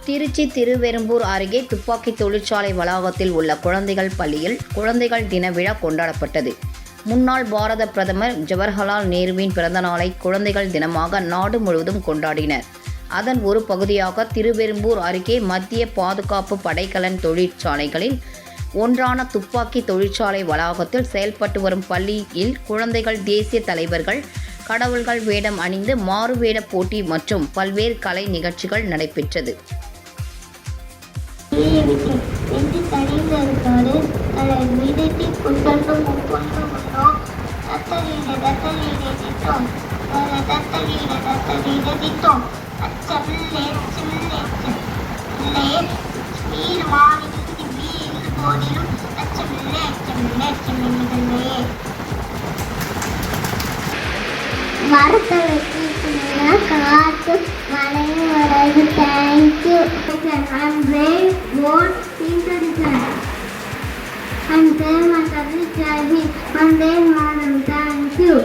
திருச்சி திருவெரும்பூர் அருகே துப்பாக்கி தொழிற்சாலை வளாகத்தில் உள்ள குழந்தைகள் பள்ளியில் குழந்தைகள் தின விழா கொண்டாடப்பட்டது. முன்னாள் பாரத பிரதமர் ஜவஹர்லால் நேருவின் பிறந்தநாளை குழந்தைகள் தினமாக நாடு முழுவதும் கொண்டாடினர். அதன் ஒரு பகுதியாக திருவெரும்பூர் அருகே மத்திய பாதுகாப்பு படைக்கலன் தொழிற்சாலைகளில் ஒன்றான துப்பாக்கி தொழிற்சாலை வளாகத்தில் செயல்பட்டு வரும் பள்ளியில் குழந்தைகள் தேசிய தலைவர்கள் கடவுள்கள் வேடம் அணிந்து மாறுவேட போட்டி மற்றும் பல்வேறு கலை நிகழ்ச்சிகள் நடைபெற்றது. மரத்தை வச்சுருக்கீங்கன்னா காற்று மழையும் வராது. Thank you. I'm very bored intelligent. I'm very much appreciated. I'm very modern. Thank you.